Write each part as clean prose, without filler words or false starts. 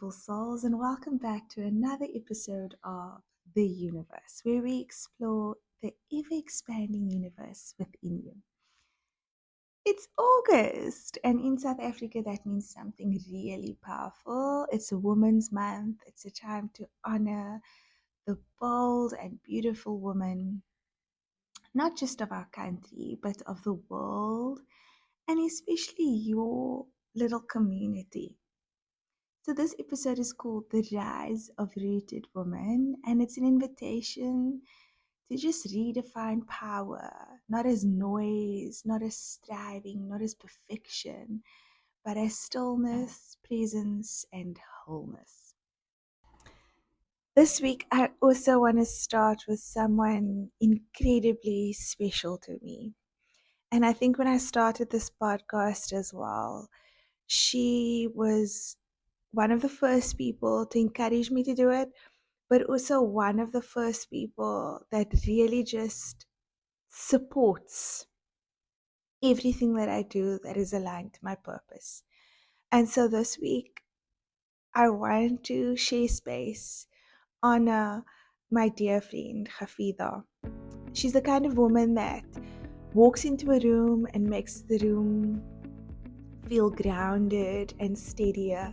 beautiful souls, and welcome back to another episode of The Universe, where we explore the ever expanding universe within you. It's August, and in South Africa, that means something really powerful. It's a Women's Month, it's a time to honor the bold and beautiful women, not just of our country, but of the world, and especially your little community. So, this episode is called The Rise of Rooted Woman, and it's an invitation to just redefine power, not as noise, not as striving, not as perfection, but as stillness, presence, and wholeness. This week, I also want to start with someone incredibly special to me. And I think when I started this podcast as well, she was one of the first people to encourage me to do it, but also one of the first people that really just supports everything that I do that is aligned to my purpose. And so this week, I want to share space, honor my dear friend, Gafieza. She's the kind of woman that walks into a room and makes the room feel grounded and steadier.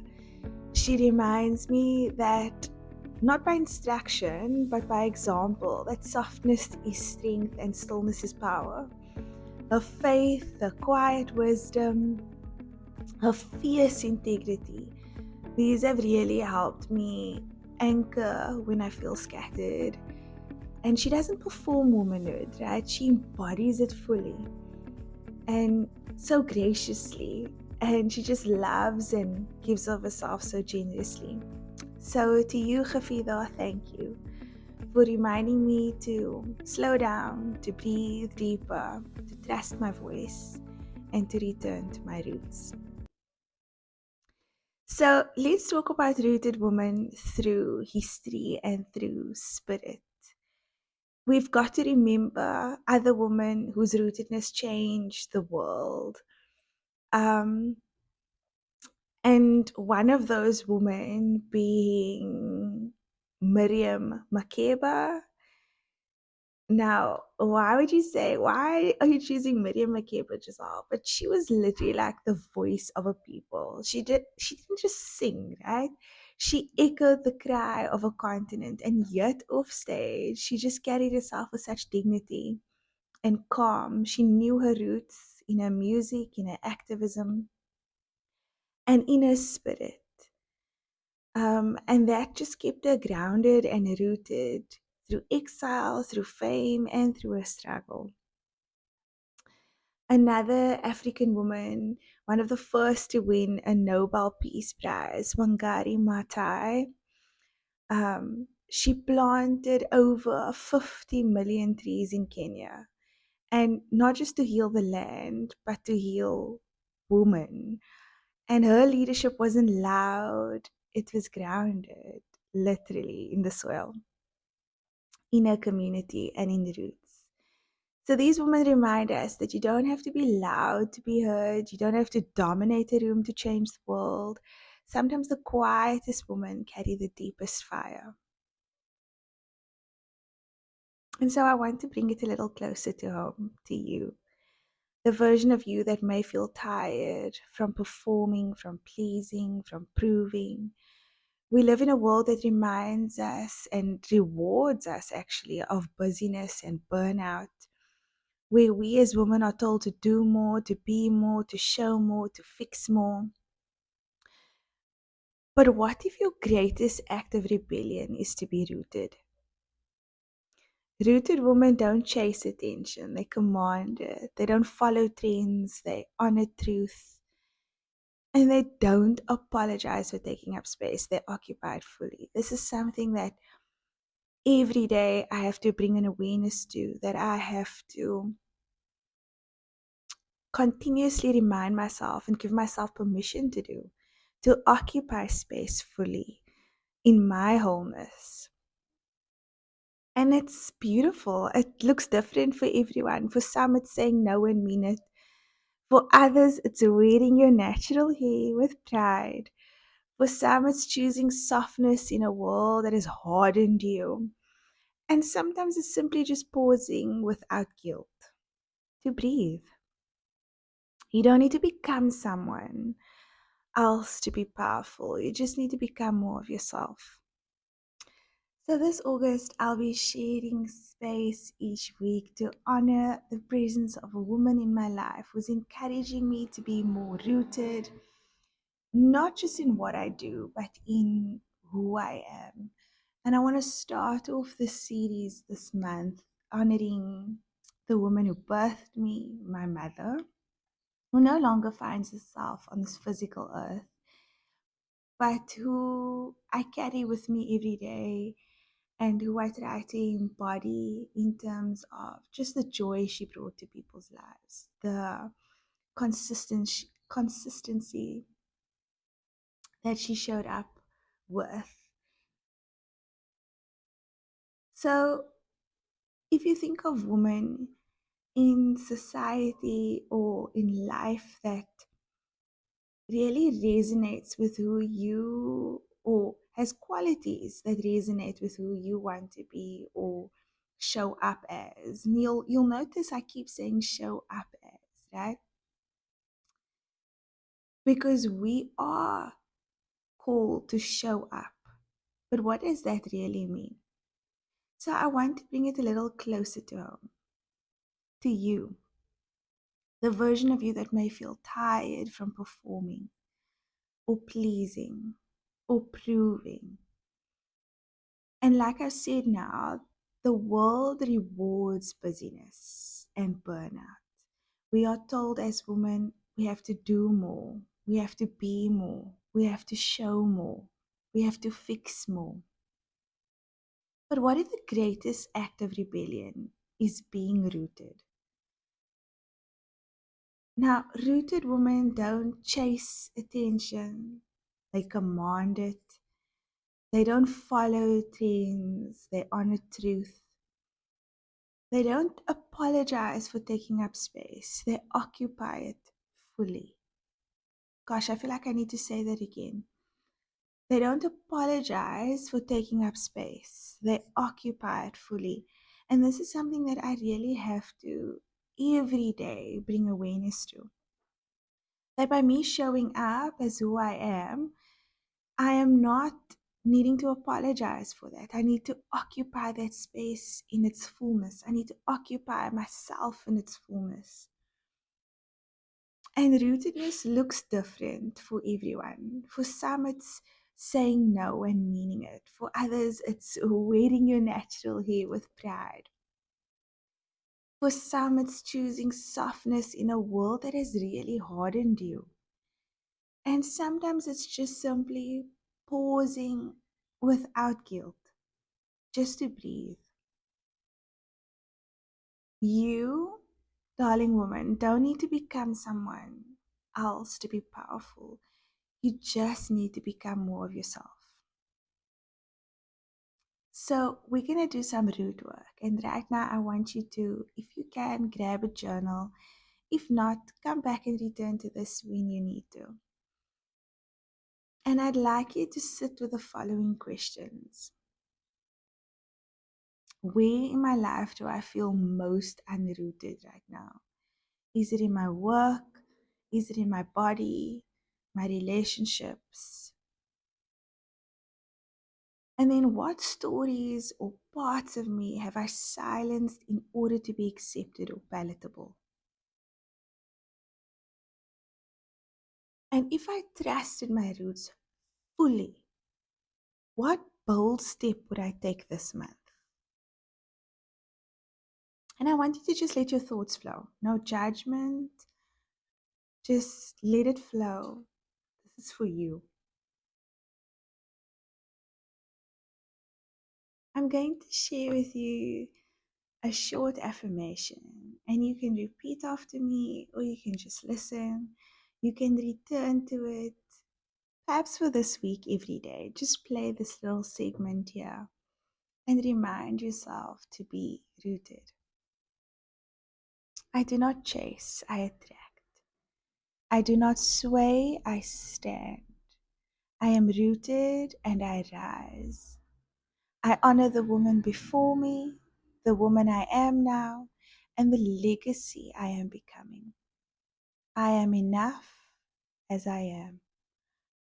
She reminds me that not by instruction, but by example, that softness is strength and stillness is power. Her faith, her quiet wisdom, her fierce integrity, these have really helped me anchor when I feel scattered. And she doesn't perform womanhood, right? She embodies it fully and so graciously. And she just loves and gives of herself so generously. So to you, Gafieza, thank you for reminding me to slow down, to breathe deeper, to trust my voice, and to return to my roots. So let's talk about rooted women through history and through spirit. We've got to remember other women whose rootedness changed the world. Um, and one of those women being Miriam Makeba. Now, why are you choosing Miriam Makeba, Giselle? But she was literally like the voice of a people. She didn't just sing, right? She echoed the cry of a continent, and yet off stage, she just carried herself with such dignity and calm. She knew her roots in her music, in her activism, and in her spirit. And that just kept her grounded and rooted through exile, through fame, and through her struggle. Another African woman, one of the first to win a Nobel Peace Prize, Wangari Maathai, she planted over 50 million trees in Kenya. And not just to heal the land, but to heal women. And her leadership wasn't loud, it was grounded, literally, in the soil, in her community, and in the roots. So these women remind us that you don't have to be loud to be heard, you don't have to dominate a room to change the world. Sometimes the quietest women carry the deepest fire. And so I want to bring it a little closer to home, to you. The version of you that may feel tired from performing, from pleasing, from proving. We live in a world that reminds us and rewards us actually of busyness and burnout, where we as women are told to do more, to be more, to show more, to fix more. But what if your greatest act of rebellion is to be rooted? Rooted women don't chase attention, they command it. They don't follow trends, they honor truth. And they don't apologize for taking up space, they occupy it fully. This is something that every day I have to bring an awareness to, that I have to continuously remind myself and give myself permission to do, to occupy space fully in my wholeness. And it's beautiful. It looks different for everyone. For some, it's saying no and mean it. For others, it's wearing your natural hair with pride. For some, it's choosing softness in a world that has hardened you. And sometimes it's simply just pausing without guilt to breathe. You don't need to become someone else to be powerful. You just need to become more of yourself. So, this August, I'll be sharing space each week to honor the presence of a woman in my life who's encouraging me to be more rooted, not just in what I do, but in who I am. And I want to start off this series this month honoring the woman who birthed me, my mother, who no longer finds herself on this physical earth, but who I carry with me every day and who I try to embody in terms of just the joy she brought to people's lives, the consistency that she showed up with. So, if you think of women in society or in life that really resonates with who you or has qualities that resonate with who you want to be or show up as. And you'll notice I keep saying show up as, right? Because we are called to show up. But what does that really mean? So I want to bring it a little closer to home, to you, the version of you that may feel tired from performing or pleasing or proving. And like I said now, the world rewards busyness and burnout. We are told as women we have to do more, we have to be more, we have to show more, we have to fix more. But what if the greatest act of rebellion is being rooted? Now, rooted women don't chase attention, they command it. They don't follow trends, they honor truth. They don't apologize for taking up space, they occupy it fully. Gosh, I feel like I need to say that again. They don't apologize for taking up space, they occupy it fully. And this is something that I really have to every day bring awareness to. That by me showing up as who I am not needing to apologize for that. I need to occupy that space in its fullness. I need to occupy myself in its fullness. And rootedness looks different for everyone. For some, it's saying no and meaning it. For others, it's wearing your natural hair with pride. For some, it's choosing softness in a world that has really hardened you. And sometimes it's just simply pausing without guilt, just to breathe. You, darling woman, don't need to become someone else to be powerful. You just need to become more of yourself. So, we're going to do some root work. And right now, I want you to, if you can, grab a journal. If not, come back and return to this when you need to. And I'd like you to sit with the following questions. Where in my life do I feel most unrooted right now? Is it in my work? Is it in my body? My relationships? And then what stories or parts of me have I silenced in order to be accepted or palatable? And if I trusted my roots fully, what bold step would I take this month? And I want you to just let your thoughts flow. No judgment. Just let it flow. This is for you. I'm going to share with you a short affirmation, and you can repeat after me or you can just listen. You can return to it, perhaps for this week, every day. Just play this little segment here and remind yourself to be rooted. I do not chase, I attract. I do not sway, I stand. I am rooted and I rise. I honor the woman before me, the woman I am now, and the legacy I am becoming. I am enough as I am.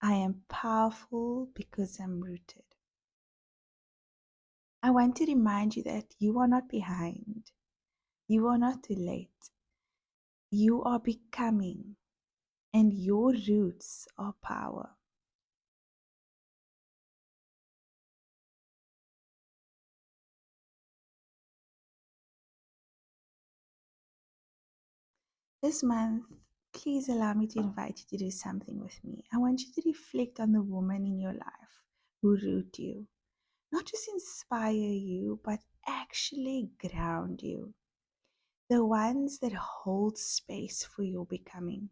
I am powerful because I'm rooted. I want to remind you that you are not behind. You are not too late. You are becoming, and your roots are power. This month, please allow me to invite you to do something with me. I want you to reflect on the woman in your life who root you, not just inspire you, but actually ground you. The ones that hold space for your becoming.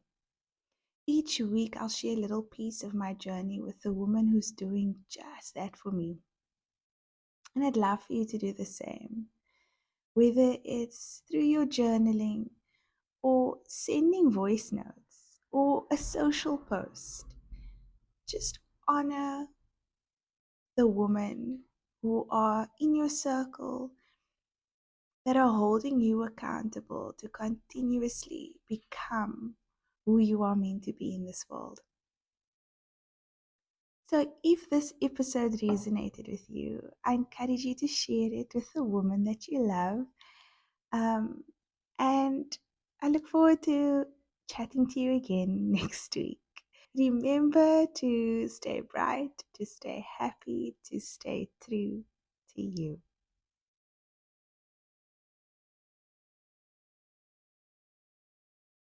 Each week, I'll share a little piece of my journey with the woman who's doing just that for me. And I'd love for you to do the same, whether it's through your journaling or sending voice notes or a social post. Just honor the women who are in your circle that are holding you accountable to continuously become who you are meant to be in this world. So, if this episode resonated with you, I encourage you to share it with the woman that you love. Um, and I look forward to chatting to you again next week. Remember to stay bright, to stay happy, to stay true to you.